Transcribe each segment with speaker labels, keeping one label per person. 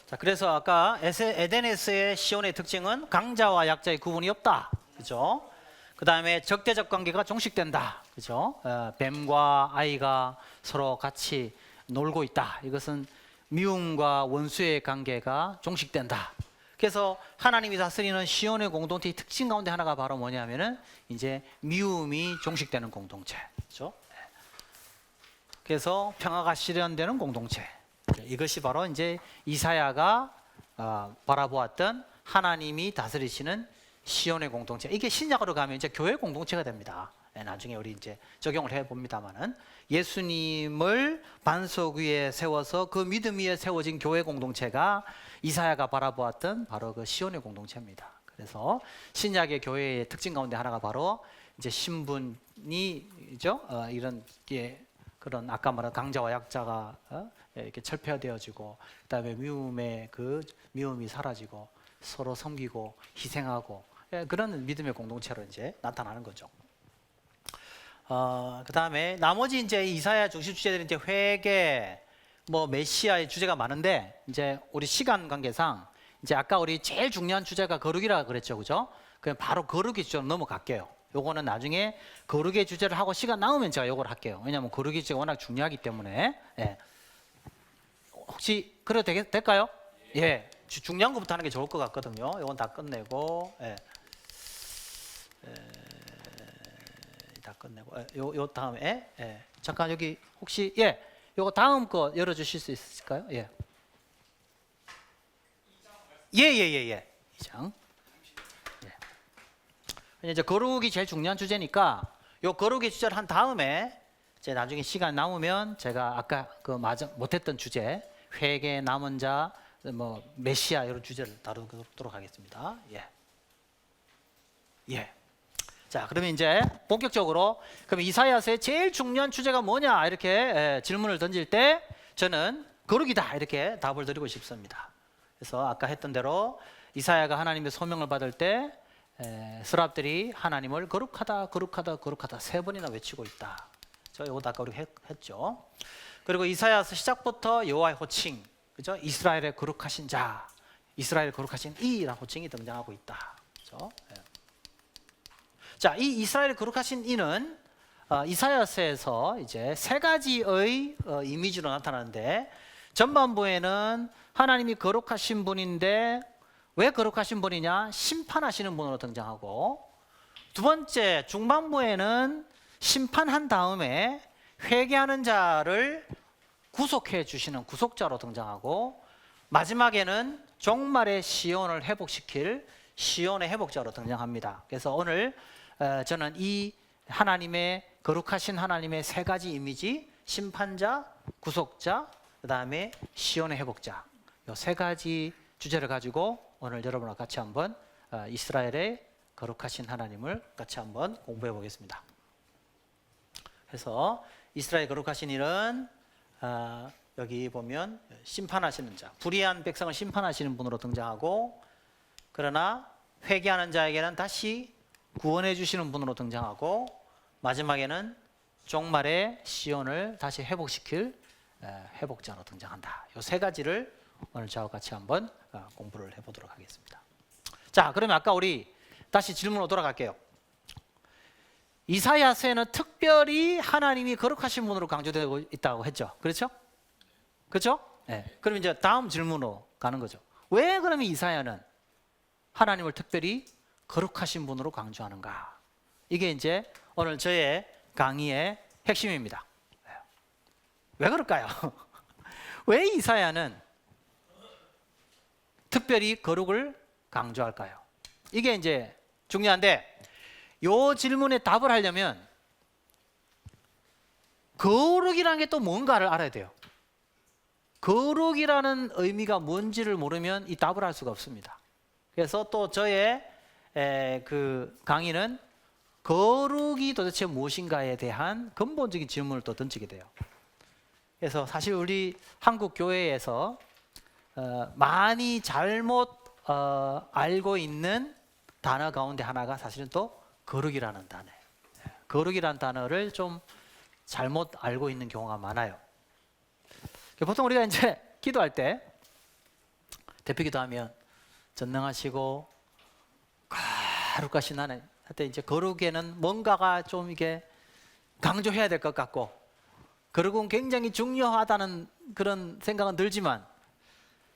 Speaker 1: 자, 그래서 아까 에덴에서의 시온의 특징은 강자와 약자의 구분이 없다. 그죠? 그 다음에 적대적 관계가 종식된다. 그죠? 뱀과 아이가 서로 같이 놀고 있다. 이것은 미움과 원수의 관계가 종식된다. 그래서 하나님이 다스리는 시온의 공동체의 특징 가운데 하나가 바로 뭐냐면은 이제 미움이 종식되는 공동체. 그죠? 그래서 평화가 실현되는 공동체. 이것이 바로 이제 이사야가 바라보았던 하나님이 다스리시는 시온의 공동체. 이게 신약으로 가면 이제 교회 공동체가 됩니다. 나중에 우리 이제 적용을 해 봅니다만은 예수님을 반석 위에 세워서 그 믿음 위에 세워진 교회 공동체가 이사야가 바라보았던 바로 그 시온의 공동체입니다. 그래서 신약의 교회의 특징 가운데 하나가 바로 이제 신분이죠. 이런 그런 아까 말한 강자와 약자가 이렇게 철폐되어지고, 그다음에 미움이 사라지고 서로 섬기고 희생하고 그런 믿음의 공동체로 이제 나타나는 거죠. 그다음에 나머지 이제 이사야 중심 주제들은 이제 회개, 메시아의 주제가 많은데 이제 우리 시간 관계상 이제 아까 우리 제일 중요한 주제가 거룩이라 그랬죠, 그죠? 그냥 바로 거룩의 주제로 넘어갈게요. 요거는 나중에 거룩의 주제를 하고 시간 남으면 제가 요걸 할게요. 왜냐하면 거룩의 주제가 워낙 중요하기 때문에. 혹시 그래도 될까요? 예. 중요한 것부터 하는 게 좋을 것 같거든요. 요건 다 끝내고, 다 끝내고, 요 다음에, 잠깐 여기 혹시 요거 다음 거 열어주실 수 있을까요? 예. 2장. 이제 거룩이 제일 중요한 주제니까 요 거룩의 주제를 한 다음에 이제 나중에 시간 남으면 제가 아까 못했던 주제 회개, 남은 자, 메시아 이런 주제를 다루도록 하겠습니다. 자, 그러면 이제 본격적으로 그럼 이사야서의 제일 중요한 주제가 뭐냐 이렇게 질문을 던질 때 저는 거룩이다 이렇게 답을 드리고 싶습니다. 그래서 아까 했던 대로 이사야가 하나님의 소명을 받을 때 스랍들이 하나님을 거룩하다 거룩하다 거룩하다 3번이나 외치고 있다. 저 이것도 아까 우리가 했죠. 그리고 이사야서 시작부터 여호와의 호칭, 그죠? 이스라엘의 거룩하신 자, 이스라엘 거룩하신 이라는 호칭이 등장하고 있다. 그죠? 자, 이 이스라엘 거룩하신 이는 이사야서에서 이제 3가지의 이미지로 나타나는데, 전반부에는 하나님이 거룩하신 분인데 왜 거룩하신 분이냐? 심판하시는 분으로 등장하고, 두 번째 중반부에는 심판한 다음에 회개하는 자를 구속해 주시는 구속자로 등장하고, 마지막에는 종말의 시온을 회복시킬 시온의 회복자로 등장합니다. 그래서 오늘 저는 이 하나님의 거룩하신 하나님의 3가지 이미지, 심판자, 구속자, 그 다음에 시온의 회복자, 이 3가지 주제를 가지고 오늘 여러분과 같이 한번 이스라엘의 거룩하신 하나님을 같이 한번 공부해 보겠습니다. 그래서 이스라엘 거룩하신 이는 여기 보면 심판하시는 자, 불의한 백성을 심판하시는 분으로 등장하고, 그러나 회개하는 자에게는 다시 구원해 주시는 분으로 등장하고, 마지막에는 종말의 시온을 다시 회복시킬 회복자로 등장한다. 이 3가지를 오늘 저와 같이 한번 공부를 해보도록 하겠습니다. 자, 그러면 아까 우리 다시 질문으로 돌아갈게요. 이사야서에는 특별히 하나님이 거룩하신 분으로 강조되고 있다고 했죠. 그렇죠? 그렇죠? 그럼 이제 다음 질문으로 가는 거죠. 왜 그러면 이사야는 하나님을 특별히 거룩하신 분으로 강조하는가? 이게 이제 오늘 저의 강의의 핵심입니다. 왜 그럴까요? 왜 이사야는 특별히 거룩을 강조할까요? 이게 이제 중요한데, 이 질문에 답을 하려면 거룩이라는 게 또 뭔가를 알아야 돼요. 거룩이라는 의미가 뭔지를 모르면 이 답을 할 수가 없습니다. 그래서 또 저의 그 강의는 거룩이 도대체 무엇인가에 대한 근본적인 질문을 또 던지게 돼요. 그래서 사실 우리 한국 교회에서 많이 잘못 알고 있는 단어 가운데 하나가 사실은 또 거룩이라는 단어예요. 거룩이라는 단어를 좀 잘못 알고 있는 경우가 많아요. 보통 우리가 이제 기도할 때 대표기도 하면 전능하시고 거룩하신 하나님. 하여튼 이제 거룩에는 뭔가가 좀 이게 강조해야 될 것 같고, 거룩은 굉장히 중요하다는 그런 생각은 들지만,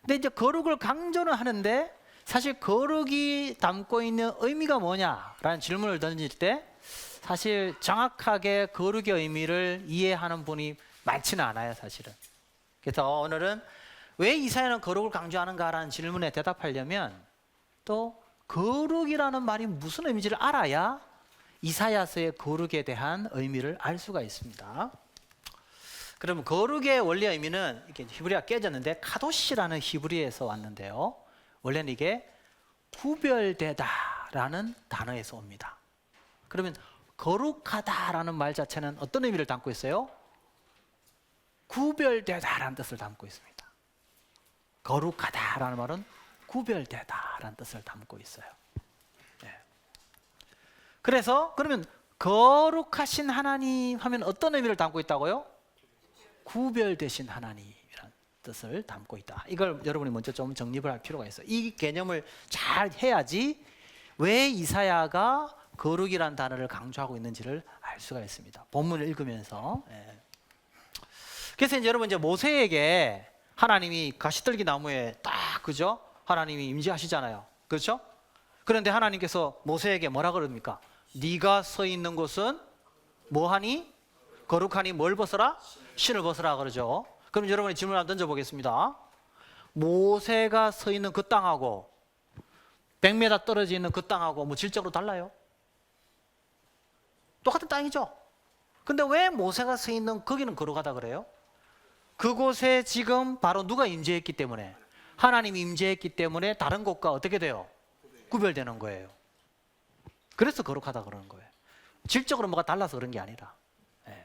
Speaker 1: 근데 이제 거룩을 강조는 하는데 사실 거룩이 담고 있는 의미가 뭐냐라는 질문을 던질 때 사실 정확하게 거룩의 의미를 이해하는 분이 많지는 않아요, 사실은. 그래서 오늘은 왜 이사야는 거룩을 강조하는가라는 질문에 대답하려면 또 거룩이라는 말이 무슨 의미인지를 알아야 이사야서의 거룩에 대한 의미를 알 수가 있습니다. 그러면 거룩의 원리 의미는 이렇게 히브리어가 깨졌는데 카도시라는 히브리어에서 왔는데요. 원래는 이게 구별되다라는 단어에서 옵니다. 그러면 거룩하다라는 말 자체는 어떤 의미를 담고 있어요? 구별되다라는 뜻을 담고 있습니다. 거룩하다라는 말은 구별되다라는 뜻을 담고 있어요. 네. 그래서 그러면 거룩하신 하나님 하면 어떤 의미를 담고 있다고요? 구별되신 하나님이라는 뜻을 담고 있다. 이걸 여러분이 먼저 좀 정립을 할 필요가 있어요. 이 개념을 잘 해야지 왜 이사야가 거룩이라는 단어를 강조하고 있는지를 알 수가 있습니다. 본문을 읽으면서. 예. 그래서 이제 여러분 이제 모세에게 하나님이 가시떨기 나무에 딱 그죠? 하나님이 임재하시잖아요. 그렇죠? 그런데 하나님께서 모세에게 뭐라 그럽니까? 네가 서 있는 곳은 뭐하니? 거룩하니 뭘 벗어라? 신을 벗어라 그러죠. 그럼 여러분이 질문을 한번 던져보겠습니다. 모세가 서 있는 그 땅하고 100m 떨어져 있는 그 땅하고 뭐 질적으로 달라요? 똑같은 땅이죠. 근데 왜 모세가 서 있는 거기는 거룩하다 그래요? 그곳에 지금 바로 누가 임재했기 때문에, 하나님이 임재했기 때문에 다른 곳과 어떻게 돼요? 구별되는 거예요. 그래서 거룩하다 그러는 거예요. 질적으로 뭐가 달라서 그런 게 아니라. 예.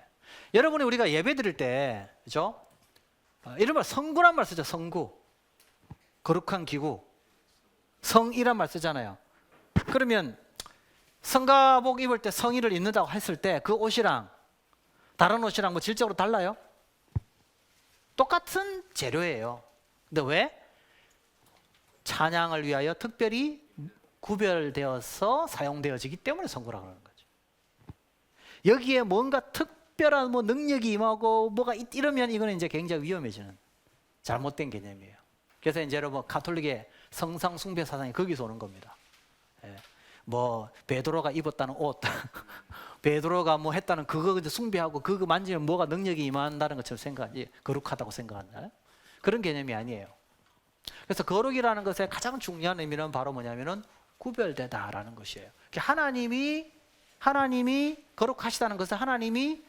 Speaker 1: 여러분이 우리가 예배 드릴 때 그죠? 이런 말 성구란 말 쓰죠. 성구. 거룩한 기구. 성이란 말 쓰잖아요. 그러면 성가복 입을 때 성의를 입는다고 했을 때 그 옷이랑 다른 옷이랑 뭐 질적으로 달라요? 똑같은 재료예요. 근데 왜? 찬양을 위하여 특별히 구별되어서 사용되어지기 때문에 성구라고 하는 거죠. 여기에 뭔가 특별한 뭐 능력이 임하고 뭐가 이러면 이거는 이제 굉장히 위험해지는 잘못된 개념이에요. 그래서 이제 여러분 가톨릭의 성상 숭배 사상이 거기서 오는 겁니다. 예. 뭐 베드로가 입었다는 옷, 베드로가 뭐 했다는 그거 이제 숭배하고 그거 만지면 뭐가 능력이 임한다는 것처럼 생각하지, 거룩하다고 생각한다. 그런 개념이 아니에요. 그래서 거룩이라는 것의 가장 중요한 의미는 바로 뭐냐면은 구별되다라는 것이에요. 하나님이 거룩하시다는 것은 하나님이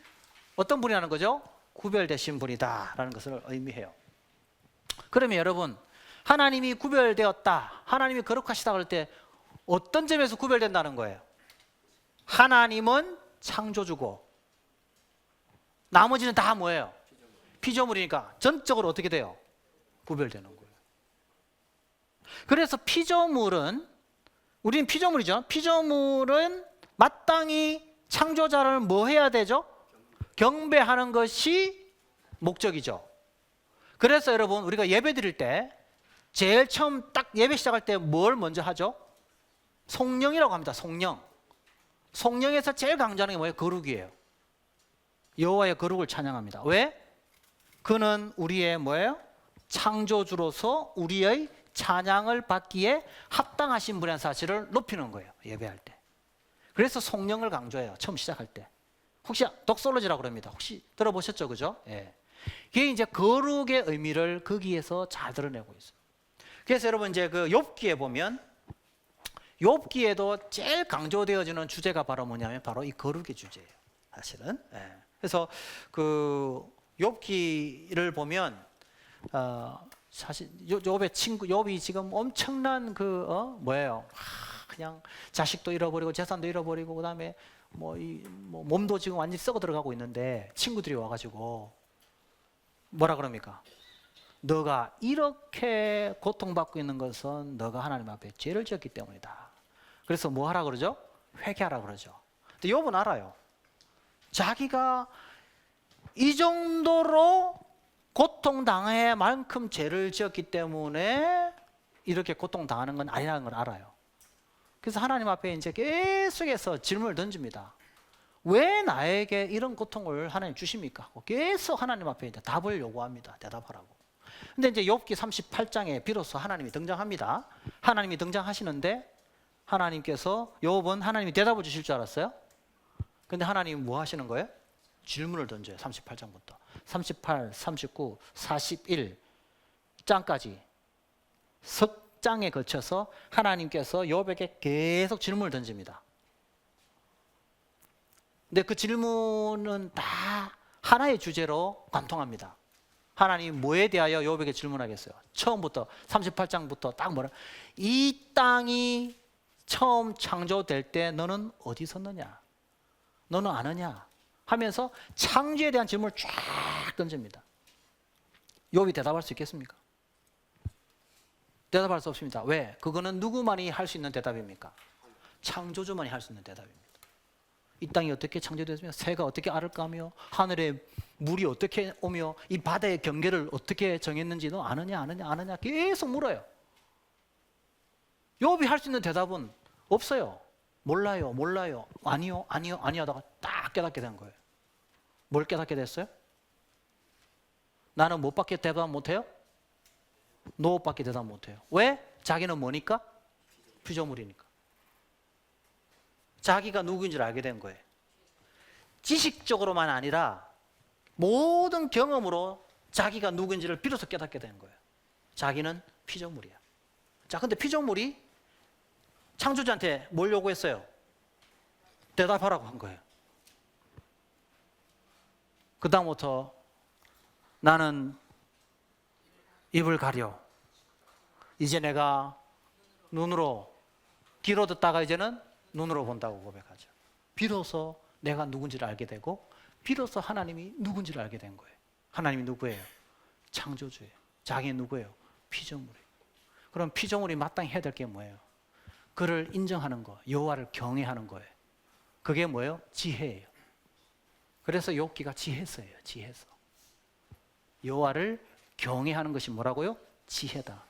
Speaker 1: 어떤 분이라는 거죠? 구별되신 분이다라는 것을 의미해요. 그러면 여러분, 하나님이 구별되었다, 하나님이 거룩하시다 그럴 때 어떤 점에서 구별된다는 거예요? 하나님은 창조주고 나머지는 다 뭐예요? 피조물이니까 전적으로 어떻게 돼요? 구별되는 거예요. 그래서 피조물은, 우리는 피조물이죠. 피조물은 마땅히 창조자를 뭐 해야 되죠? 경배하는 것이 목적이죠. 그래서 여러분 우리가 예배 드릴 때 제일 처음 딱 예배 시작할 때 뭘 먼저 하죠? 성령이라고 합니다. 성령. 성령에서 제일 강조하는 게 뭐예요? 거룩이에요. 여호와의 거룩을 찬양합니다. 왜? 그는 우리의 뭐예요? 창조주로서 우리의 찬양을 받기에 합당하신 분이라는 사실을 높이는 거예요. 예배할 때. 그래서 성령을 강조해요. 처음 시작할 때. 혹시 독솔로지라고 그럽니다. 혹시 들어보셨죠? 그죠? 예. 이게 이제 거룩의 의미를 거기에서 잘 드러내고 있어요. 그래서 여러분 이제 그 욥기에 보면 욥기에도 제일 강조되어지는 주제가 바로 뭐냐면 바로 이 거룩의 주제예요. 사실은. 예. 그래서 그 욥기를 보면 사실 욥의 친구 욥이 지금 엄청난 그 뭐예요? 그냥 자식도 잃어버리고 재산도 잃어버리고 그다음에 뭐 몸도 지금 완전히 썩어 들어가고 있는데 친구들이 와가지고 뭐라 그럽니까? 너가 이렇게 고통받고 있는 것은 너가 하나님 앞에 죄를 지었기 때문이다. 그래서 뭐 하라 그러죠? 회개하라 그러죠. 근데 욥은 알아요. 자기가 이 정도로 고통당할 만큼 죄를 지었기 때문에 이렇게 고통당하는 건 아니라는 걸 알아요. 그래서 하나님 앞에 이제 계속해서 질문을 던집니다. 왜 나에게 이런 고통을 하나님 주십니까? 하고 계속 하나님 앞에 이제 답을 요구합니다. 대답하라고. 근데 이제 욥기 38장에 비로소 하나님이 등장합니다. 하나님이 등장하시는데 하나님께서 욥은 하나님이 대답을 주실 줄 알았어요. 근데 하나님이 뭐 하시는 거예요? 질문을 던져요. 38장부터 38, 39, 41장까지 석 장에 걸쳐서 하나님께서 욥에게 계속 질문을 던집니다. 근데 그 질문은 다 하나의 주제로 관통합니다. 하나님 뭐에 대하여 욥에게 질문하겠어요? 처음부터 38장부터 딱 뭐라, 이 땅이 처음 창조될 때 너는 어디 섰느냐? 너는 아느냐? 하면서 창조에 대한 질문을 쫙 던집니다. 욥이 대답할 수 있겠습니까? 대답할 수 없습니다. 왜? 그거는 누구만이 할 수 있는 대답입니까? 창조주만이 할 수 있는 대답입니다. 이 땅이 어떻게 창조되었으며 새가 어떻게 알을 까며 하늘에 물이 어떻게 오며 이 바다의 경계를 어떻게 정했는지 너 아느냐 아느냐 아느냐 계속 물어요. 욥이 할 수 있는 대답은 없어요. 몰라요 몰라요 아니요 아니요 아니요 하다가 딱 깨닫게 된 거예요. 뭘 깨닫게 됐어요? 나는 뭐밖에 대답 못해요? 노밖에 대답 못해요. 왜? 자기는 뭐니까? 피조물이니까. 자기가 누구인지를 알게 된 거예요. 지식적으로만 아니라 모든 경험으로 자기가 누구인지를 비로소 깨닫게 된 거예요. 자기는 피조물이야. 자, 근데 피조물이 창조주한테 뭘 요구했어요? 대답하라고 한 거예요. 그 다음부터 나는 입을 가려. 이제 내가 눈으로 귀로 듣다가 이제는 눈으로 본다고 고백하죠. 비로소 내가 누군지를 알게 되고 비로소 하나님이 누군지를 알게 된 거예요. 하나님이 누구예요? 창조주예요. 자기는 누구예요? 피조물이에요. 그럼 피조물이 마땅히 해야 될 게 뭐예요? 그를 인정하는 거, 여호와를 경외하는 거예요. 그게 뭐예요? 지혜예요. 그래서 욥기가 지혜서예요. 지혜서. 여호와를 경외하는 것이 뭐라고요? 지혜다.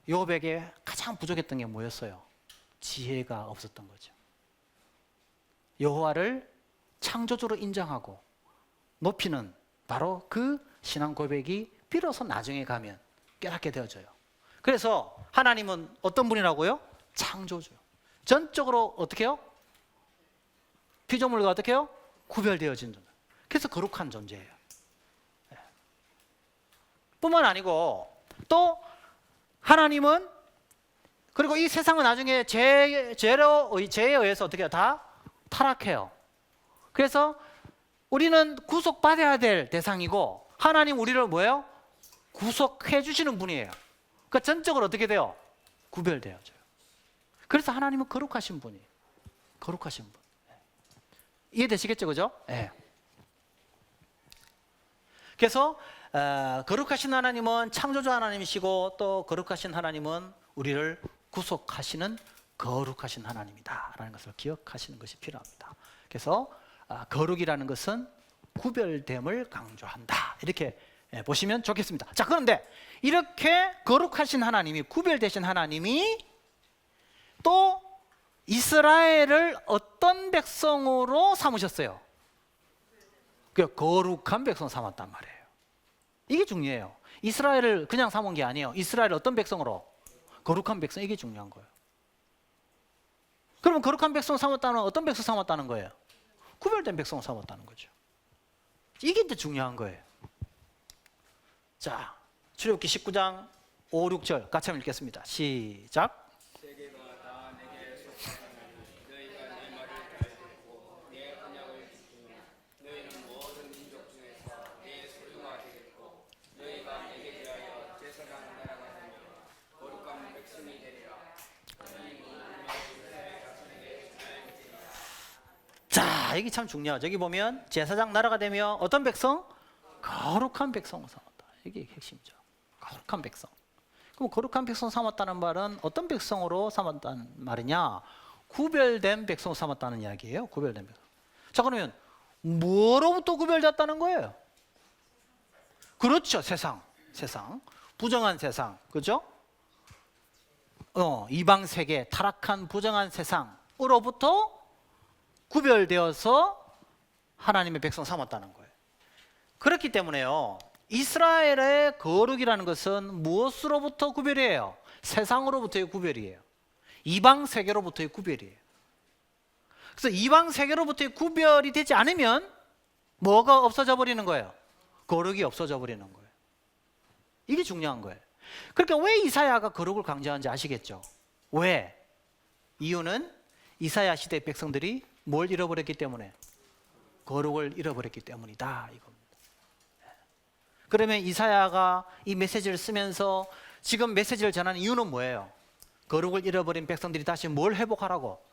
Speaker 1: 욥에게 가장 부족했던 게 뭐였어요? 지혜가 없었던 거죠. 여호와를 창조주로 인정하고 높이는 바로 그 신앙 고백이 비로소 나중에 가면 깨닫게 되어져요. 그래서 하나님은 어떤 분이라고요? 창조주. 전적으로 어떻게 해요? 피조물과 어떻게 해요? 구별되어진 존재. 그래서 거룩한 존재예요. 뿐만 아니고 또 하나님은 그리고 이 세상은 나중에 죄에 의해서 어떻게 해요? 다 타락해요. 그래서 우리는 구속받아야 될 대상이고 하나님 우리를 뭐예요? 구속해 주시는 분이에요. 그러니까 전적으로 어떻게 돼요? 구별되어져요. 그래서 하나님은 거룩하신 분이에요. 거룩하신 분. 이해되시겠죠? 그죠? 네. 그래서 거룩하신 하나님은 창조주 하나님이시고 또 거룩하신 하나님은 우리를 구속하시는 거룩하신 하나님이다 라는 것을 기억하시는 것이 필요합니다. 그래서 거룩이라는 것은 구별됨을 강조한다 이렇게 보시면 좋겠습니다. 자, 그런데 이렇게 거룩하신 하나님이, 구별되신 하나님이 또 이스라엘을 어떤 백성으로 삼으셨어요? 그 거룩한 백성 삼았단 말이에요. 이게 중요해요. 이스라엘을 그냥 삼은 게 아니에요. 이스라엘을 어떤 백성으로? 거룩한 백성. 이게 중요한 거예요. 그러면 거룩한 백성 삼았다는 어떤 백성 삼았다는 거예요? 구별된 백성을 삼았다는 거죠. 이게 이제 중요한 거예요. 자, 출애굽기 19장 5, 6절 같이 한번 읽겠습니다. 시작. 자, 이게 참 중요하죠. 여기 보면 제사장 나라가 되며 어떤 백성? 거룩한 백성을 삼았다. 이게 핵심이죠. 거룩한 백성. 그럼 거룩한 백성 삼았다는 말은 어떤 백성으로 삼았다는 말이냐? 구별된 백성을 삼았다는 이야기예요. 구별된 백성. 자, 그러면 뭐로부터 구별됐다는 거예요? 그렇죠. 세상. 부정한 세상. 그죠? 이방 세계, 타락한 부정한 세상으로부터 구별되어서 하나님의 백성 삼았다는 거예요. 그렇기 때문에요, 이스라엘의 거룩이라는 것은 무엇으로부터 구별이에요? 세상으로부터의 구별이에요. 이방 세계로부터의 구별이에요. 그래서 이방 세계로부터의 구별이 되지 않으면 뭐가 없어져 버리는 거예요? 거룩이 없어져 버리는 거예요. 이게 중요한 거예요. 그러니까 왜 이사야가 거룩을 강조하는지 아시겠죠? 왜? 이유는 이사야 시대 백성들이 뭘 잃어버렸기 때문에? 거룩을 잃어버렸기 때문이다, 이겁니다. 그러면 이사야가 이 메시지를 쓰면서 지금 메시지를 전하는 이유는 뭐예요? 거룩을 잃어버린 백성들이 다시 뭘 회복하라고?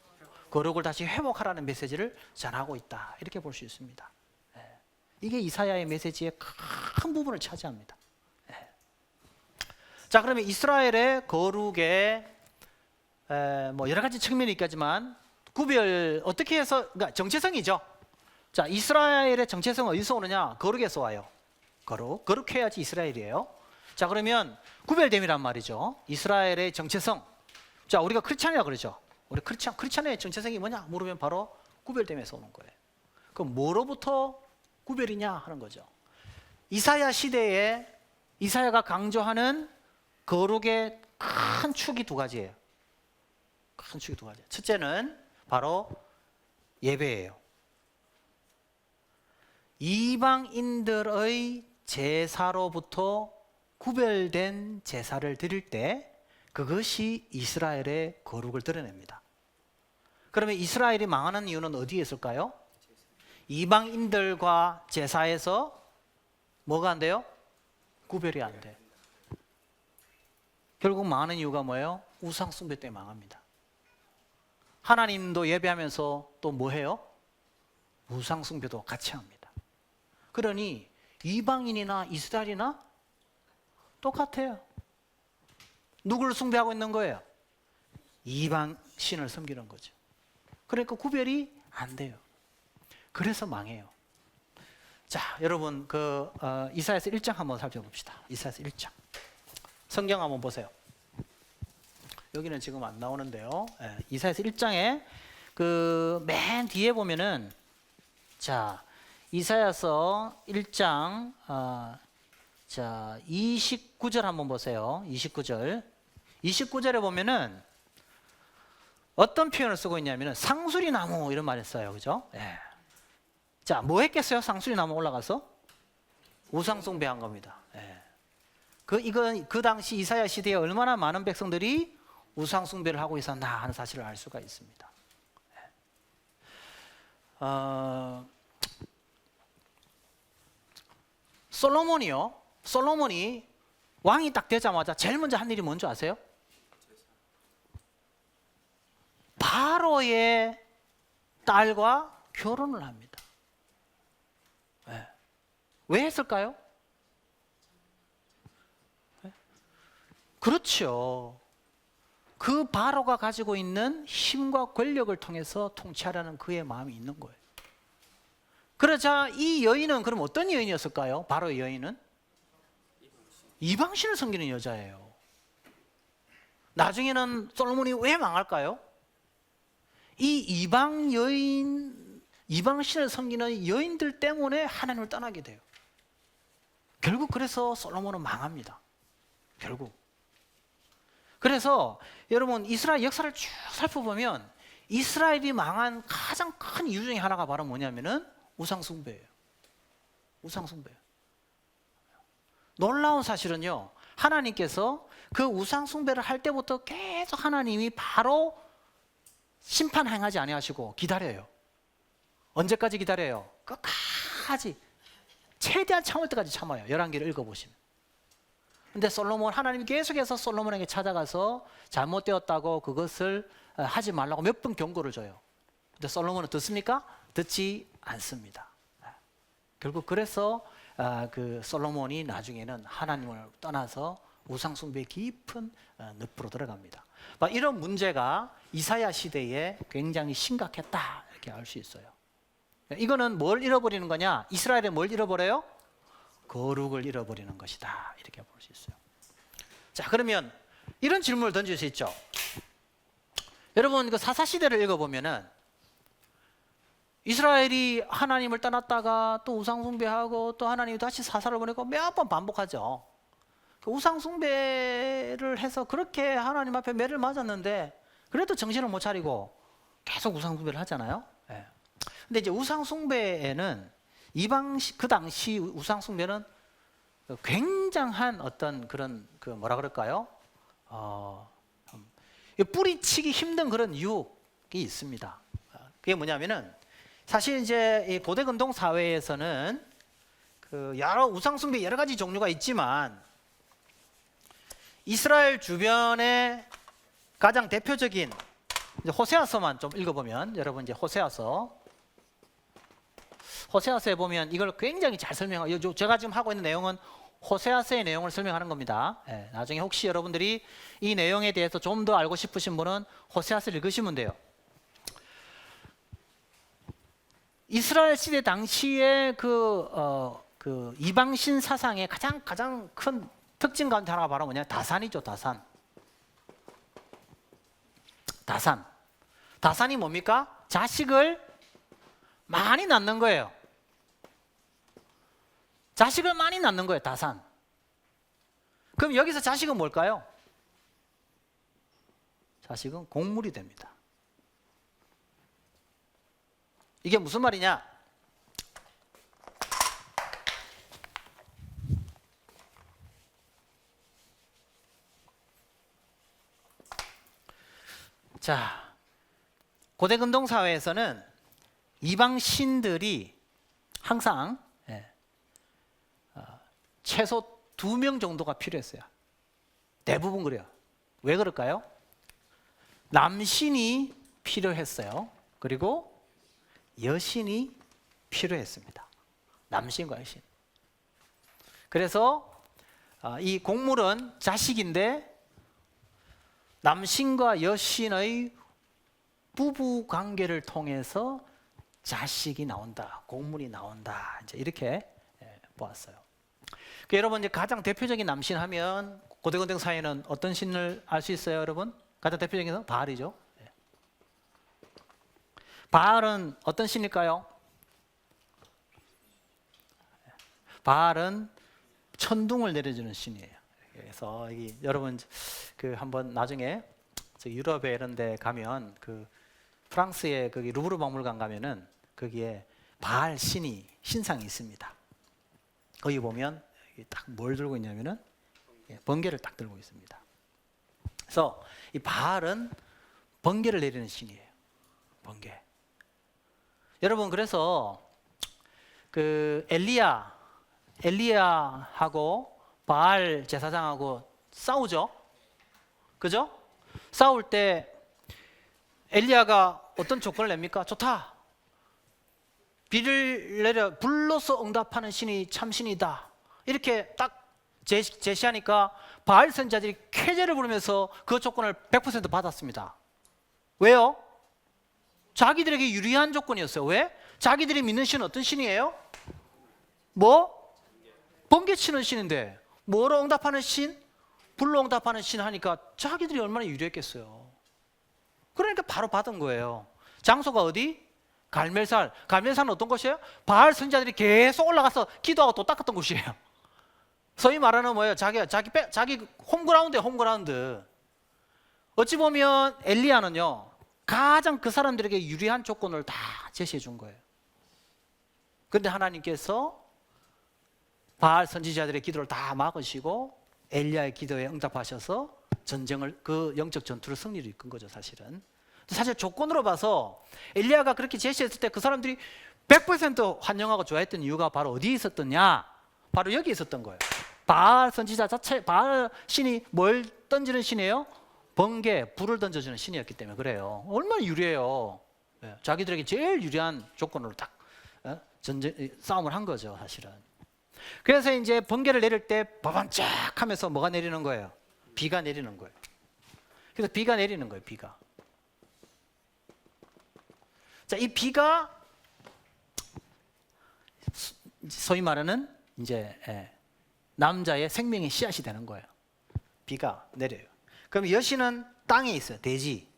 Speaker 1: 거룩을 다시 회복하라는 메시지를 전하고 있다, 이렇게 볼 수 있습니다. 이게 이사야의 메시지의 큰 부분을 차지합니다. 자, 그러면 이스라엘의 거룩에 뭐 여러 가지 측면이 있겠지만 구별 어떻게 해서, 그러니까 정체성이죠. 자, 이스라엘의 정체성은 어디서 오느냐? 거룩에서 와요. 거룩해야지 이스라엘이에요. 자, 그러면 구별됨이란 말이죠. 이스라엘의 정체성. 자, 우리가 크리스찬이라 그러죠. 우리 크리스찬의 정체성이 뭐냐 물으면 바로 구별됨에서 오는 거예요. 그럼 뭐로부터 구별이냐 하는 거죠. 이사야 시대에 이사야가 강조하는 거룩의 큰 축이 두 가지예요. 큰 축이 두 가지. 첫째는 바로 예배예요. 이방인들의 제사로부터 구별된 제사를 드릴 때 그것이 이스라엘의 거룩을 드러냅니다. 그러면 이스라엘이 망하는 이유는 어디에 있을까요? 이방인들과 제사에서 뭐가 안 돼요? 구별이 안 돼요. 결국 망하는 이유가 뭐예요? 우상 숭배 때문에 망합니다. 하나님도 예배하면서 또 뭐 해요? 우상 숭배도 같이 합니다. 그러니 이방인이나 이스라엘이나 똑같아요. 누구를 숭배하고 있는 거예요? 이방 신을 섬기는 거죠. 그러니까 구별이 안 돼요. 그래서 망해요. 자, 여러분 이사야서 1장 한번 살펴봅시다. 이사야서 1장. 성경 한번 보세요. 여기는 지금 안 나오는데요. 이사야서 1장에 맨 뒤에 보면은, 자, 이사야서 1장 29절 한번 보세요. 29절에 보면은 어떤 표현을 쓰고 있냐면은 상수리 나무 이런 말을 써요. 그죠? 자, 뭐 했겠어요? 상수리 나무 올라가서 우상 숭배한 겁니다. 이건 그 당시 이사야 시대에 얼마나 많은 백성들이 우상 숭배를 하고 있었나 하는 사실을 알 수가 있습니다. 솔로몬이 왕이 딱 되자마자 제일 먼저 한 일이 뭔지 아세요? 바로의 딸과 결혼을 합니다. 왜 했을까요? 그렇죠. 그 바로가 가지고 있는 힘과 권력을 통해서 통치하려는 그의 마음이 있는 거예요. 그러자 이 여인은 그럼 어떤 여인이었을까요? 바로의 여인은 이방신을 섬기는 여자예요. 나중에는 솔로몬이 왜 망할까요? 이 이방신을 섬기는 여인들 때문에 하나님을 떠나게 돼요. 결국 그래서 솔로몬은 망합니다. 결국. 그래서 여러분 이스라엘 역사를 쭉 살펴보면 이스라엘이 망한 가장 큰 이유 중에 하나가 바로 뭐냐면은 우상 숭배예요. 우상 숭배예요. 놀라운 사실은요, 하나님께서 그 우상 숭배를 할 때부터 계속 하나님이 바로 심판 행하지 아니하시고 기다려요. 언제까지 기다려요? 끝까지 최대한 참을 때까지 참아요. 열왕기를 읽어보시면. 근데 하나님이 계속해서 솔로몬에게 찾아가서 잘못되었다고 그것을 하지 말라고 몇 번 경고를 줘요. 근데 솔로몬은 듣습니까? 듣지 않습니다. 결국 그래서 그 솔로몬이 나중에는 하나님을 떠나서 우상 숭배의 깊은 늪으로 들어갑니다. 이런 문제가 이사야 시대에 굉장히 심각했다, 이렇게 알 수 있어요. 이거는 뭘 잃어버리는 거냐? 이스라엘이 뭘 잃어버려요? 거룩을 잃어버리는 것이다, 이렇게 볼 수 있어요. 자, 그러면 이런 질문을 던질 수 있죠. 여러분 그 사사시대를 읽어보면은 이스라엘이 하나님을 떠났다가 또 우상숭배하고 또 하나님이 다시 사사를 보내고 몇 번 반복하죠. 그 우상숭배를 해서 그렇게 하나님 앞에 매를 맞았는데 그래도 정신을 못 차리고 계속 우상숭배를 하잖아요. 예. 근데 이제 우상숭배에는 그 당시 우상숭배는 굉장한 어떤 그런 그 뭐라 그럴까요? 뿌리치기 힘든 그런 유혹이 있습니다. 그게 뭐냐면은 사실 이제 이 고대 근동 사회에서는 그 여러 우상숭배 여러 가지 종류가 있지만 이스라엘 주변에 가장 대표적인 이제 호세아서만 좀 읽어보면 여러분 이제 호세아서에 보면 이걸 굉장히 잘 설명하고 제가 지금 하고 있는 내용은 호세아서의 내용을 설명하는 겁니다. 예, 나중에 혹시 여러분들이 이 내용에 대해서 좀 더 알고 싶으신 분은 호세아서를 읽으시면 돼요. 이스라엘 시대 당시에 그 이방신 사상의 가장 큰 특징 가운데 하나가 바로 뭐냐? 다산이죠, 다산. 다산이 뭡니까? 자식을 많이 낳는 거예요. 자식을 많이 낳는 거예요, 다산. 그럼 여기서 자식은 뭘까요? 자식은 곡물이 됩니다. 이게 무슨 말이냐? 자, 고대 근동 사회에서는 이방 신들이 항상 최소 2명 정도가 필요했어요. 대부분 그래요. 왜 그럴까요? 남신이 필요했어요. 그리고 여신이 필요했습니다. 남신과 여신. 그래서 이 곡물은 자식인데 남신과 여신의 부부 관계를 통해서 자식이 나온다, 곡물이 나온다. 이제 이렇게 보았어요. 여러분 이제 가장 대표적인 남신 하면 고대 근동 사회는 어떤 신을 알 수 있어요, 여러분? 가장 대표적인 건 바알이죠. 바알은 어떤 신일까요? 바알은 천둥을 내려주는 신이에요. 그래서 여러분 그 한번 나중에 유럽에 이런데 가면 그 프랑스의 거기 루브르 박물관 가면은 거기에 바알 신상이 있습니다. 거기 보면 딱 뭘 들고 있냐면은 번개를 딱 들고 있습니다. 그래서 이 바알은 번개를 내리는 신이에요. 번개. 여러분 그래서 그 엘리야하고 바알 제사장하고 싸우죠. 그죠? 싸울 때 엘리야가 어떤 조건을 냅니까? 좋다. 비를 내려 불로서 응답하는 신이 참신이다. 이렇게 딱 제시하니까 바알 선지자들이 쾌재를 부르면서 그 조건을 100% 받았습니다. 왜요? 자기들에게 유리한 조건이었어요. 왜? 자기들이 믿는 신은 어떤 신이에요? 번개 치는 신인데 뭐로 응답하는 신? 불로 응답하는 신 하니까 자기들이 얼마나 유리했겠어요. 그러니까 바로 받은 거예요. 장소가 어디? 갈멜산. 갈멜산은 어떤 곳이에요? 바알 선지자들이 계속 올라가서 기도하고 또 닦았던 곳이에요. 소위 말하는 뭐예요? 자기 홈그라운드예요, 홈그라운드. 어찌 보면 엘리야는요, 가장 그 사람들에게 유리한 조건을 다 제시해 준 거예요. 그런데 하나님께서 바알 선지자들의 기도를 다 막으시고 엘리야의 기도에 응답하셔서 그 영적 전투를 승리를 이끈 거죠, 사실은. 사실 조건으로 봐서 엘리야가 그렇게 제시했을 때 그 사람들이 100% 환영하고 좋아했던 이유가 바로 어디에 있었더냐? 바로 여기 있었던 거예요. 바알 선지자 자체, 바알 신이 뭘 던지는 신이에요? 번개, 불을 던져주는 신이었기 때문에 그래요. 얼마나 유리해요. 자기들에게 제일 유리한 조건으로 딱 싸움을 한 거죠, 사실은. 그래서 이제 번개를 내릴 때 바반짝 하면서 뭐가 내리는 거예요? 비가 내리는 거예요. 그래서 비가 내리는 거예요, 비가. 자, 이 비가 소위 말하는 이제 남자의 생명의 씨앗이 되는 거예요. 비가 내려요. 그럼 여신은 땅에 있어요. 대지.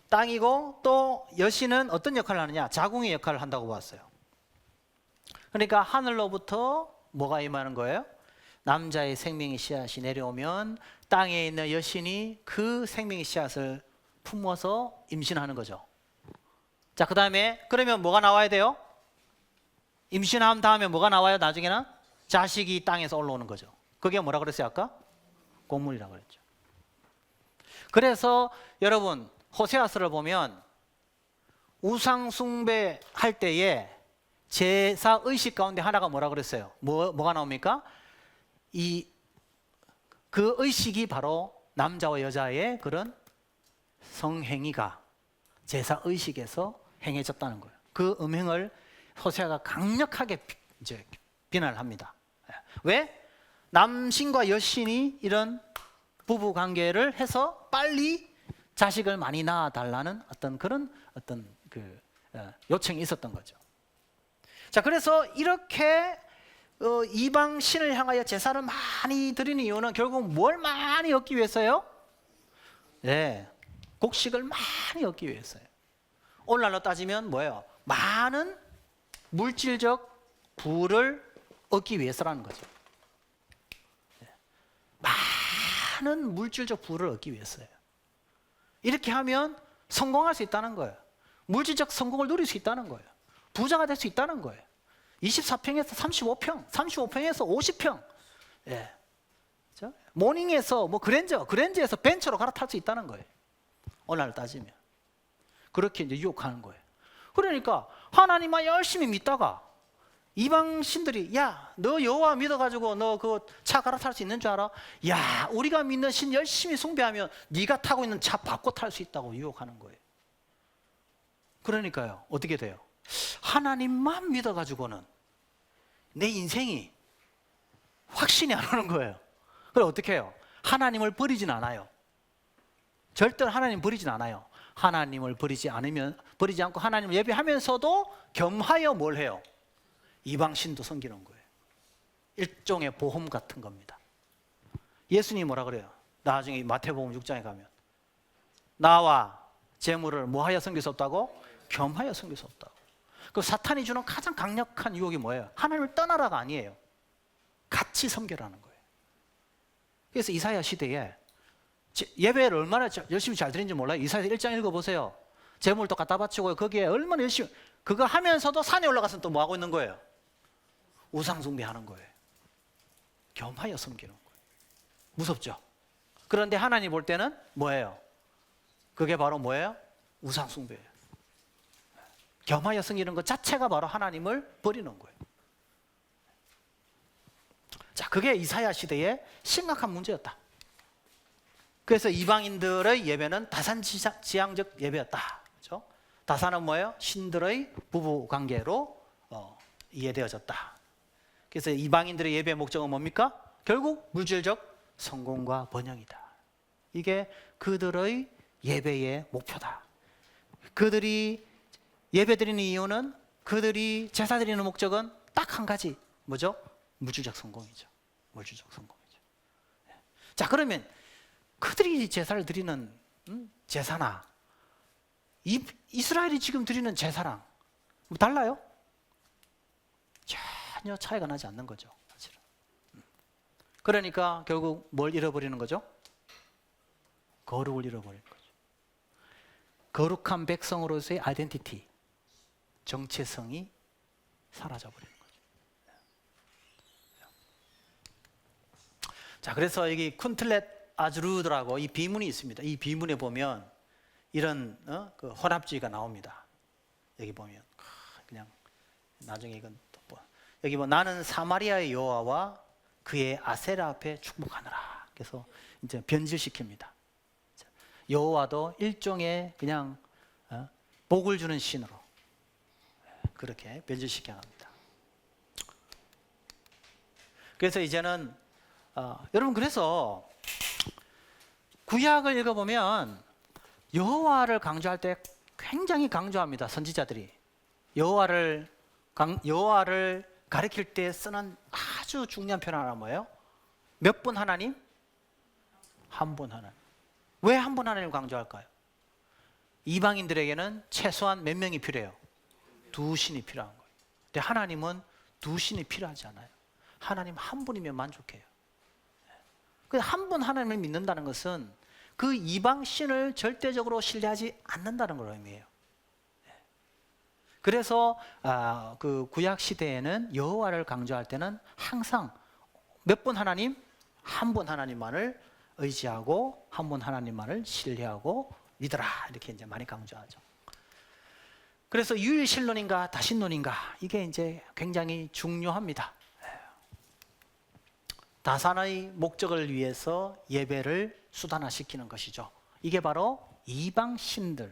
Speaker 1: 땅이고 또 여신은 어떤 역할을 하느냐? 자궁의 역할을 한다고 봤어요. 그러니까 하늘로부터 뭐가 임하는 거예요? 남자의 생명의 씨앗이 내려오면 땅에 있는 여신이 그 생명의 씨앗을 품어서 임신하는 거죠. 자, 그 다음에 그러면 뭐가 나와야 돼요? 임신한 다음에 뭐가 나와요? 나중에는 자식이 땅에서 올라오는 거죠. 그게 뭐라 그랬어요 아까? 곡물이라고 그랬죠. 그래서 여러분 호세아서를 보면 우상 숭배할 때에 제사 의식 가운데 하나가 뭐라 그랬어요? 뭐가 나옵니까? 그 의식이 바로 남자와 여자의 그런 성행위가 제사 의식에서 행해졌다는 거예요. 그 음행을 호세아가 강력하게 이제 비난을 합니다. 왜? 남신과 여신이 이런 부부 관계를 해서 빨리 자식을 많이 낳아달라는 어떤 그런 어떤 그 요청이 있었던 거죠. 자, 그래서 이렇게 이방 신을 향하여 제사를 많이 드리는 이유는 결국 뭘 많이 얻기 위해서요? 네, 곡식을 많이 얻기 위해서요. 오늘날로 따지면 뭐예요? 많은 물질적 부를 얻기 위해서라는 거죠. 네. 많은 물질적 부를 얻기 위해서요. 이렇게 하면 성공할 수 있다는 거예요. 물질적 성공을 누릴 수 있다는 거예요. 부자가 될 수 있다는 거예요. 24평에서 35평, 35평에서 50평. 예. 모닝에서 뭐 그랜저에서 벤처로 갈아탈 수 있다는 거예요. 오늘 따지면. 그렇게 이제 유혹하는 거예요. 그러니까 하나님만 열심히 믿다가 이방 신들이 야, 너 여호와 믿어가지고 너 그 차 갈아탈 수 있는 줄 알아? 야, 우리가 믿는 신 열심히 숭배하면 네가 타고 있는 차 바꿔 탈 수 있다고 유혹하는 거예요. 그러니까요, 어떻게 돼요? 하나님만 믿어가지고는 내 인생이 확신이 안 오는 거예요. 그럼 어떻게 해요? 하나님을 버리진 않아요. 절대로 하나님 버리진 않아요. 하나님을 버리지 않고 하나님을 예배하면서도 겸하여 뭘 해요? 이방신도 섬기는 거예요. 일종의 보험 같은 겁니다. 예수님이 뭐라 그래요? 나중에 마태복음 6장에 가면 나와 재물을 뭐하여 섬길 수 없다고? 겸하여 섬길 수 없다고. 그 사탄이 주는 가장 강력한 유혹이 뭐예요? 하나님을 떠나라가 아니에요. 같이 섬겨라는 거예요. 그래서 이사야 시대에 예배를 얼마나 열심히 잘 드리는지 몰라요. 이사야 1장 읽어보세요. 재물도 갖다 바치고 거기에 얼마나 열심히 그거 하면서도 산에 올라가서 또 뭐 하고 있는 거예요? 우상 숭배하는 거예요. 겸하여 섬기는 거예요. 무섭죠? 그런데 하나님 볼 때는 뭐예요? 그게 바로 뭐예요? 우상 숭배예요. 겸하여 섬기는 것 자체가 바로 하나님을 버리는 거예요. 자, 그게 이사야 시대의 심각한 문제였다. 그래서 이방인들의 예배는 다산지향적 예배였다. 그렇죠? 다산은 뭐예요? 신들의 부부 관계로 이해되어졌다. 그래서 이방인들의 예배 목적은 뭡니까? 결국 물질적 성공과 번영이다. 이게 그들의 예배의 목표다. 그들이 예배드리는 이유는 그들이 제사 드리는 목적은 딱 한 가지. 뭐죠? 물질적 성공이죠. 물질적 성공이죠. 자, 그러면 그들이 제사를 드리는 제사나 이스라엘이 지금 드리는 제사랑 달라요? 전혀 차이가 나지 않는 거죠, 사실은. 그러니까 결국 뭘 잃어버리는 거죠? 거룩을 잃어버리는 거죠. 거룩한 백성으로서의 아이덴티티, 정체성이 사라져버리는 거죠. 자, 그래서 여기 쿤틀렛 아즈루드라고 이 비문이 있습니다. 이 비문에 보면 이런 그 혼합주의가 나옵니다. 여기 보면 그냥 나중에 이건 또 여기 뭐 나는 사마리아의 여호와와 그의 아세라 앞에 축복하느라. 그래서 이제 변질시킵니다. 여호와도 일종의 그냥 복을 주는 신으로 그렇게 변질시켜 납니다. 그래서 이제는 여러분, 그래서 구약을 읽어보면 여호와를 강조할 때 굉장히 강조합니다. 선지자들이 여호와를 가리킬 때 쓰는 아주 중요한 표현 하나 뭐예요? 몇 분 하나님? 한 분 하나님. 왜 한 분 하나님을 강조할까요? 이방인들에게는 최소한 몇 명이 필요해요? 두 신이 필요한 거예요. 근데 하나님은 두 신이 필요하지 않아요. 하나님 한 분이면 만족해요. 한 분 하나님을 믿는다는 것은 그 이방 신을 절대적으로 신뢰하지 않는다는 걸 의미해요. 그래서 그 구약 시대에는 여호와를 강조할 때는 항상 몇 분 하나님? 한 분 하나님만을 의지하고 한 분 하나님만을 신뢰하고 믿어라, 이렇게 이제 많이 강조하죠. 그래서 유일신론인가 다신론인가, 이게 이제 굉장히 중요합니다. 다산의 목적을 위해서 예배를 수단화시키는 것이죠. 이게 바로 이방신들이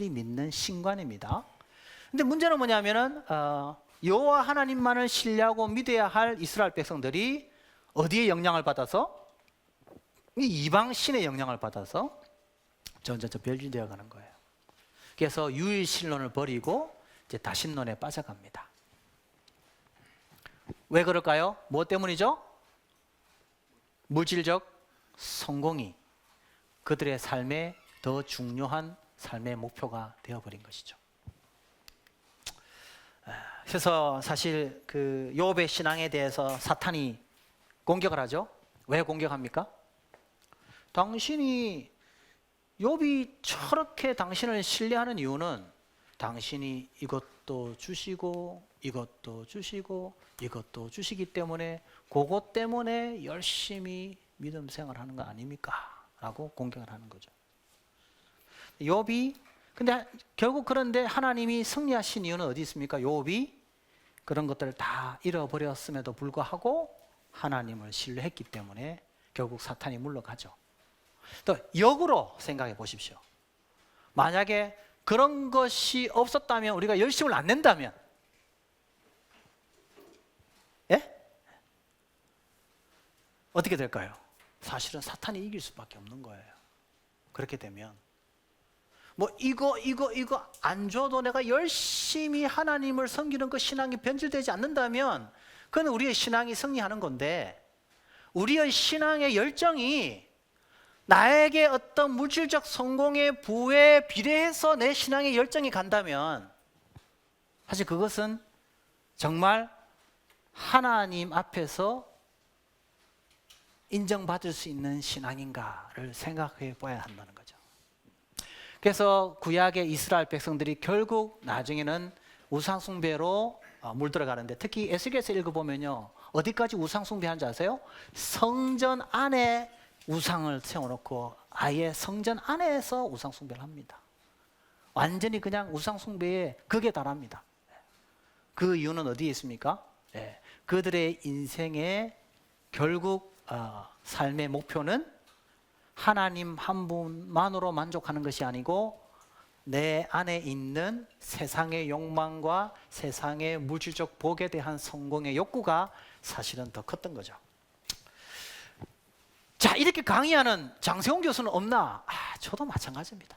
Speaker 1: 믿는 신관입니다. 근데 문제는 뭐냐면은 여호와 하나님만을 신뢰하고 믿어야 할 이스라엘 백성들이 어디에 영향을 받아서? 이 이방신의 영향을 받아서 점점 변질되어 가는 거예요. 그래서 유일신론을 버리고 이제 다신론에 빠져갑니다. 왜 그럴까요? 무엇 때문이죠? 물질적 성공이 그들의 삶에 더 중요한 삶의 목표가 되어버린 것이죠. 그래서 사실 그 욥의 신앙에 대해서 사탄이 공격을 하죠. 왜 공격합니까? 당신이 욥이 저렇게 당신을 신뢰하는 이유는 당신이 이것도 주시고 이것도 주시고 이것도 주시기 때문에 그것 때문에 열심히 믿음 생활하는 거 아닙니까? 라고 공격을 하는 거죠. 욥이 근데 결국 그런데 하나님이 승리하신 이유는 어디 있습니까? 욥이 그런 것들을 다 잃어버렸음에도 불구하고 하나님을 신뢰했기 때문에 결국 사탄이 물러가죠. 또 역으로 생각해 보십시오. 만약에 그런 것이 없었다면, 우리가 열심을 안 낸다면, 예? 어떻게 될까요? 사실은 사탄이 이길 수밖에 없는 거예요. 그렇게 되면 뭐 이거 안 줘도 내가 열심히 하나님을 섬기는 그 신앙이 변질되지 않는다면 그건 우리의 신앙이 승리하는 건데, 우리의 신앙의 열정이 나에게 어떤 물질적 성공의 부에 비례해서 내 신앙의 열정이 간다면 사실 그것은 정말 하나님 앞에서 인정받을 수 있는 신앙인가를 생각해 봐야 한다는 거죠. 그래서 구약의 이스라엘 백성들이 결국 나중에는 우상숭배로 물들어가는데, 특히 에스겔서 읽어보면요, 어디까지 우상숭배하는지 아세요? 성전 안에 우상을 세워놓고 아예 성전 안에서 우상숭배를 합니다. 완전히 그냥 우상숭배의 극에 달합니다. 그 이유는 어디에 있습니까? 네. 그들의 인생의 결국 삶의 목표는 하나님 한 분만으로 만족하는 것이 아니고 내 안에 있는 세상의 욕망과 세상의 물질적 복에 대한 성공의 욕구가 사실은 더 컸던 거죠. 자, 이렇게 강의하는 장세홍 교수는 없나? 저도 마찬가지입니다.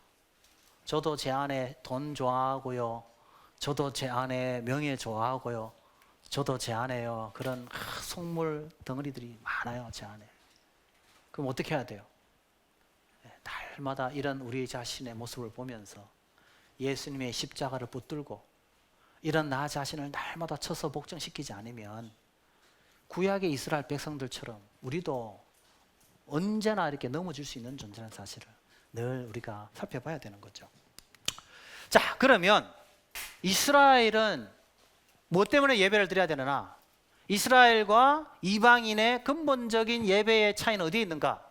Speaker 1: 저도 제 안에 돈 좋아하고요, 저도 제 안에 명예 좋아하고요, 저도 제 안에요 그런 속물 덩어리들이 많아요, 제 안에. 그럼 어떻게 해야 돼요? 날마다 이런 우리 자신의 모습을 보면서 예수님의 십자가를 붙들고 이런 나 자신을 날마다 쳐서 복종시키지 않으면 구약의 이스라엘 백성들처럼 우리도 언제나 이렇게 넘어질 수 있는 존재라는 사실을 늘 우리가 살펴봐야 되는 거죠. 자, 그러면 이스라엘은 무엇 때문에 예배를 드려야 되느냐? 이스라엘과 이방인의 근본적인 예배의 차이는 어디에 있는가?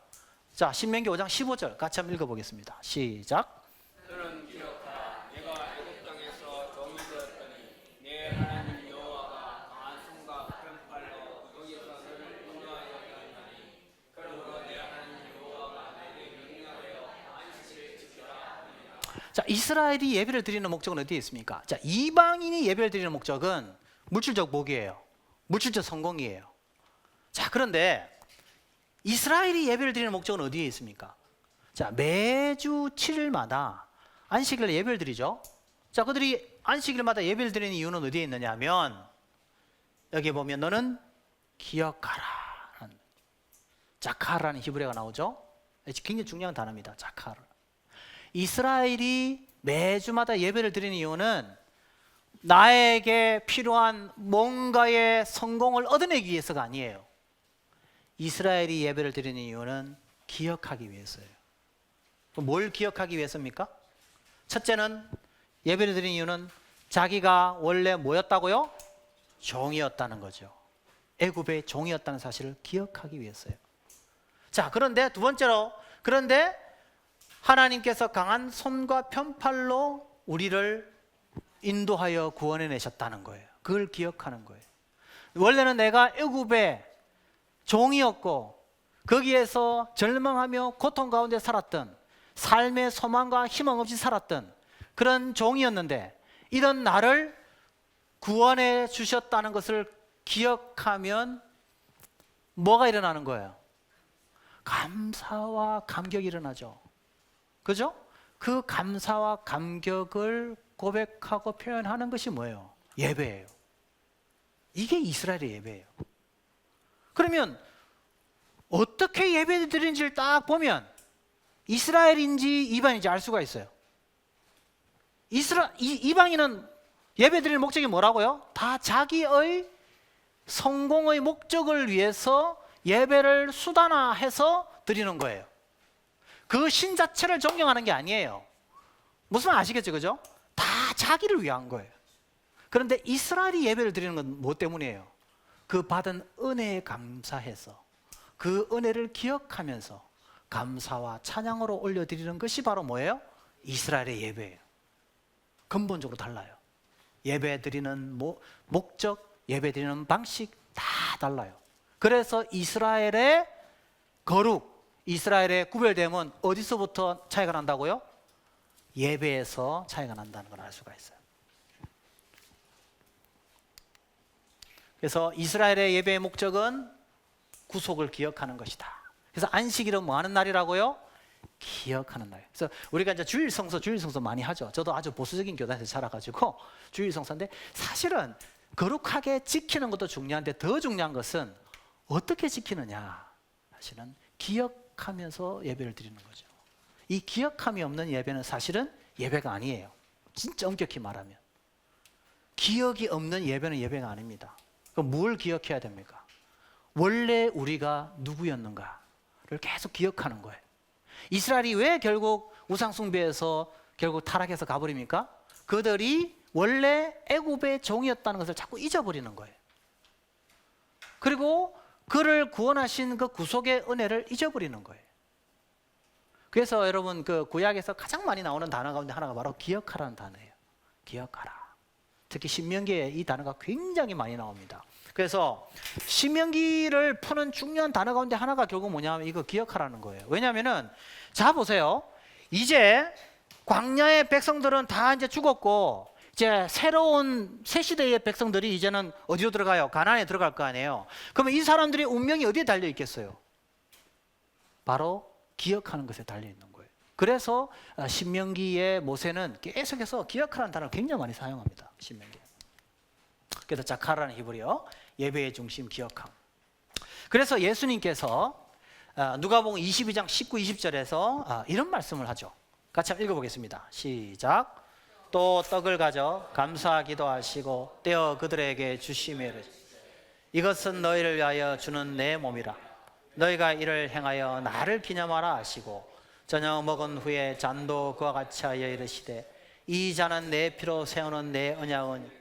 Speaker 1: 자, 신명기 5장 15절 같이 한번 읽어보겠습니다. 시작.
Speaker 2: 너는 기억하라. 내가 애굽 땅에서 종이 되었더니 내 하나님 여호와가 강한 손과 큰 팔로 거기서 너를 인도하여 가리나니 그러므로 내 하나님 여호와가 내게 명령하여 안식일을 지켜라 하니라.
Speaker 1: 자, 이스라엘이 예배를 드리는 목적은 어디에 있습니까? 자, 이방인이 예배를 드리는 목적은 물질적 복이에요. 물질적 성공이에요. 자, 그런데 이스라엘이 예배를 드리는 목적은 어디에 있습니까? 자, 매주 7일마다 안식일에 예배를 드리죠. 자, 그들이 안식일마다 예배를 드리는 이유는 어디에 있느냐 하면 여기 보면 너는 기억하라. 자카라는 히브리어가 나오죠. 굉장히 중요한 단어입니다. 자카르. 이스라엘이 매주마다 예배를 드리는 이유는 나에게 필요한 뭔가의 성공을 얻어내기 위해서가 아니에요. 이스라엘이 예배를 드리는 이유는 기억하기 위해서예요. 뭘 기억하기 위해서입니까? 첫째는 예배를 드리는 이유는 자기가 원래 뭐였다고요? 종이었다는 거죠. 애굽의 종이었다는 사실을 기억하기 위해서요. 자, 그런데 두 번째로, 그런데 하나님께서 강한 손과 편팔로 우리를 인도하여 구원해 내셨다는 거예요. 그걸 기억하는 거예요. 원래는 내가 애굽의 종이었고 거기에서 절망하며 고통 가운데 살았던, 삶의 소망과 희망 없이 살았던 그런 종이었는데, 이런 나를 구원해 주셨다는 것을 기억하면 뭐가 일어나는 거예요? 감사와 감격이 일어나죠. 그죠? 그 감사와 감격을 고백하고 표현하는 것이 뭐예요? 예배예요. 이게 이스라엘의 예배예요. 그러면 어떻게 예배 드리는지를 딱 보면 이스라엘인지 이방인인지 알 수가 있어요. 이방인은 예배 드리는 목적이 뭐라고요? 다 자기의 성공의 목적을 위해서 예배를 수단화해서 드리는 거예요. 그 신 자체를 존경하는 게 아니에요. 무슨 말 아시겠죠? 그죠? 다 자기를 위한 거예요. 그런데 이스라엘이 예배를 드리는 건 뭐 때문이에요? 그 받은 은혜에 감사해서, 그 은혜를 기억하면서 감사와 찬양으로 올려드리는 것이 바로 뭐예요? 이스라엘의 예배예요. 근본적으로 달라요. 예배 드리는 목적, 예배 드리는 방식 다 달라요. 그래서 이스라엘의 거룩, 이스라엘의 구별됨은 어디서부터 차이가 난다고요? 예배에서 차이가 난다는 걸 알 수가 있어요. 그래서 이스라엘의 예배의 목적은 구속을 기억하는 것이다. 그래서 안식일은 뭐 하는 날이라고요? 기억하는 날. 그래서 우리가 이제 주일 성서 많이 하죠. 저도 아주 보수적인 교단에서 자라가지고 주일 성서인데, 사실은 거룩하게 지키는 것도 중요한데 더 중요한 것은 어떻게 지키느냐. 사실은 기억하면서 예배를 드리는 거죠. 이 기억함이 없는 예배는 사실은 예배가 아니에요. 진짜 엄격히 말하면 기억이 없는 예배는 예배가 아닙니다. 그럼 뭘 기억해야 됩니까? 원래 우리가 누구였는가를 계속 기억하는 거예요. 이스라엘이 왜 결국 우상숭배에서 결국 타락해서 가버립니까? 그들이 원래 애굽의 종이었다는 것을 자꾸 잊어버리는 거예요. 그리고 그를 구원하신 그 구속의 은혜를 잊어버리는 거예요. 그래서 여러분, 그 구약에서 가장 많이 나오는 단어 가운데 하나가 바로 기억하라는 단어예요. 기억하라. 특히 신명기에 이 단어가 굉장히 많이 나옵니다. 그래서 신명기를 푸는 중요한 단어 가운데 하나가 결국 뭐냐면 이거 기억하라는 거예요. 왜냐하면은, 자 보세요. 이제 광야의 백성들은 다 이제 죽었고, 이제 새로운 새 시대의 백성들이 이제는 어디로 들어가요? 가나안에 들어갈 거 아니에요. 그러면 이 사람들의 운명이 어디에 달려 있겠어요? 바로 기억하는 것에 달려 있는 거예요. 그래서 신명기의 모세는 계속해서 기억하라는 단어를 굉장히 많이 사용합니다. 신명기. 그래서 자카라는 히브리어, 예배의 중심 기억함. 그래서 예수님께서 누가복음 22장 19, 20절에서 이런 말씀을 하죠. 같이 한번 읽어보겠습니다. 시작. 또 떡을 가져 감사하기도 하시고 떼어 그들에게 주시매 이것은 너희를 위하여 주는 내 몸이라. 너희가 이를 행하여 나를 기념하라 하시고 저녁 먹은 후에 잔도 그와 같이 하여 이르시되 이 잔은 내 피로 세우는 내 언약은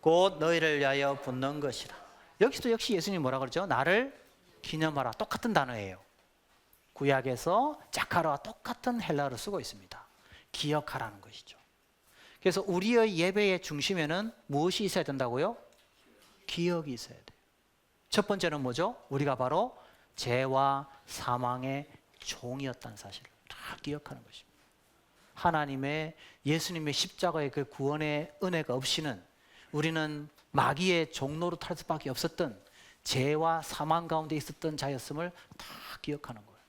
Speaker 1: 곧 너희를 위하여 붓는 것이라. 여기서도 역시 예수님이 뭐라 그러죠? 나를 기념하라. 똑같은 단어예요. 구약에서 자카라와 똑같은 헬라어를 쓰고 있습니다. 기억하라는 것이죠. 그래서 우리의 예배의 중심에는 무엇이 있어야 된다고요? 기억이 있어야 돼요. 첫 번째는 뭐죠? 우리가 바로 죄와 사망의 종이었다는 사실을 다 기억하는 것입니다. 하나님의 예수님의 십자가의 그 구원의 은혜가 없이는 우리는 마귀의 종로로 탈 수밖에 없었던 죄와 사망 가운데 있었던 자였음을 다 기억하는 거예요.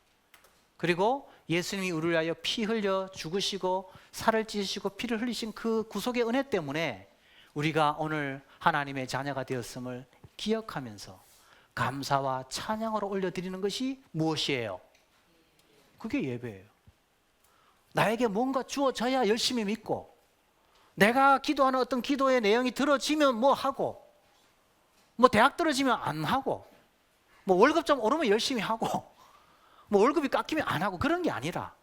Speaker 1: 그리고 예수님이 우리를 위하여 피 흘려 죽으시고 살을 찢으시고 피를 흘리신 그 구속의 은혜 때문에 우리가 오늘 하나님의 자녀가 되었음을 기억하면서 감사와 찬양으로 올려드리는 것이 무엇이에요? 그게 예배예요. 나에게 뭔가 주어져야 열심히 믿고, 내가 기도하는 어떤 기도의 내용이 들어지면 뭐 하고, 뭐 대학 떨어지면 안 하고, 뭐 월급 좀 오르면 열심히 하고, 뭐 월급이 깎이면 안 하고, 그런 게 아니라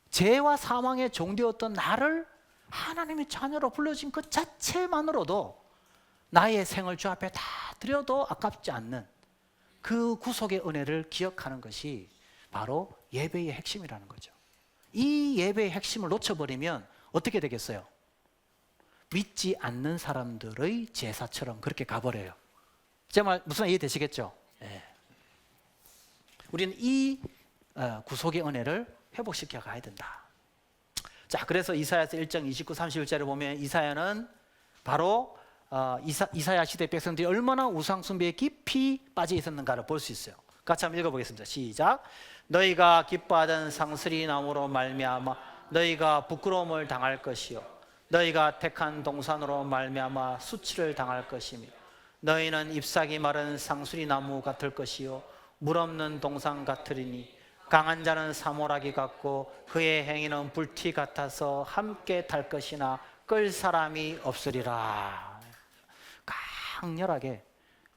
Speaker 1: 죄와 사망에 종되었던 나를 하나님의 자녀로 불러준 것 자체만으로도 나의 생을 주 앞에 다 드려도 아깝지 않는 그 구속의 은혜를 기억하는 것이 바로 예배의 핵심이라는 거죠. 이 예배의 핵심을 놓쳐버리면 어떻게 되겠어요? 믿지 않는 사람들의 제사처럼 그렇게 가버려요. 제 말 무슨 이해되시겠죠? 네. 우리는 이 구속의 은혜를 회복시켜 가야 된다. 자, 그래서 이사야서 1장 29, 31절에 보면 이사야는 바로 이사야 시대 백성들이 얼마나 우상숭배에 깊이 빠져 있었는가를 볼 수 있어요. 같이 한번 읽어보겠습니다. 시작. 너희가 기뻐하던 상스리 나무로 말미암아 너희가 부끄러움을 당할 것이요 너희가 택한 동산으로 말미암아 수치를 당할 것이며 너희는 잎사귀 마른 상수리 나무 같을 것이요 물 없는 동산 같으리니 강한 자는 사모라기 같고 그의 행위는 불티 같아서 함께 탈 것이나 끌 사람이 없으리라. 강렬하게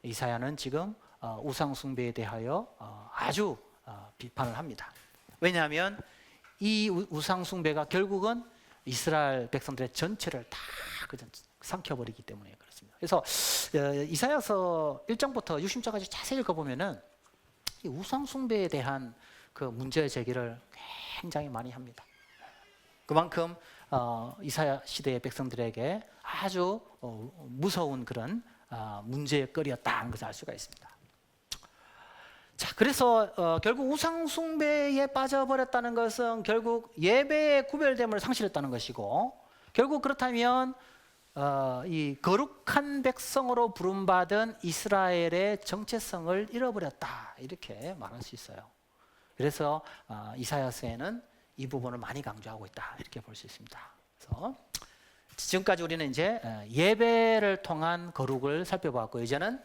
Speaker 1: 이사야는 지금 우상 숭배에 대하여 아주 비판을 합니다. 왜냐하면 이 우상 숭배가 결국은 이스라엘 백성들의 전체를 다 삼켜버리기 때문에 그렇습니다. 그래서 이사야서 1장부터 60장까지 자세히 읽어보면은 이 우상 숭배에 대한 그 문제 제기를 굉장히 많이 합니다. 그만큼 이사야 시대의 백성들에게 아주 무서운 그런 문제거리였다는 것을 알 수가 있습니다. 자, 그래서 결국 우상 숭배에 빠져버렸다는 것은 결국 예배의 구별됨을 상실했다는 것이고, 결국 그렇다면 이 거룩한 백성으로 부름받은 이스라엘의 정체성을 잃어버렸다, 이렇게 말할 수 있어요. 그래서 이사야서에는 이 부분을 많이 강조하고 있다, 이렇게 볼 수 있습니다. 그래서 지금까지 우리는 이제 예배를 통한 거룩을 살펴봤고, 이제는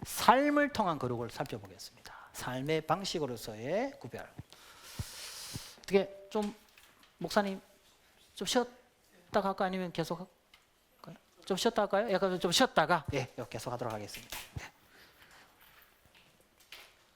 Speaker 1: 삶을 통한 거룩을 살펴보겠습니다. 삶의 방식으로서의 구별. 어떻게 좀 목사님 좀 쉬었다 갈까 아니면 계속 할까요? 좀 쉬었다 할까요? 약간 좀 쉬었다가 계속 하도록 하겠습니다.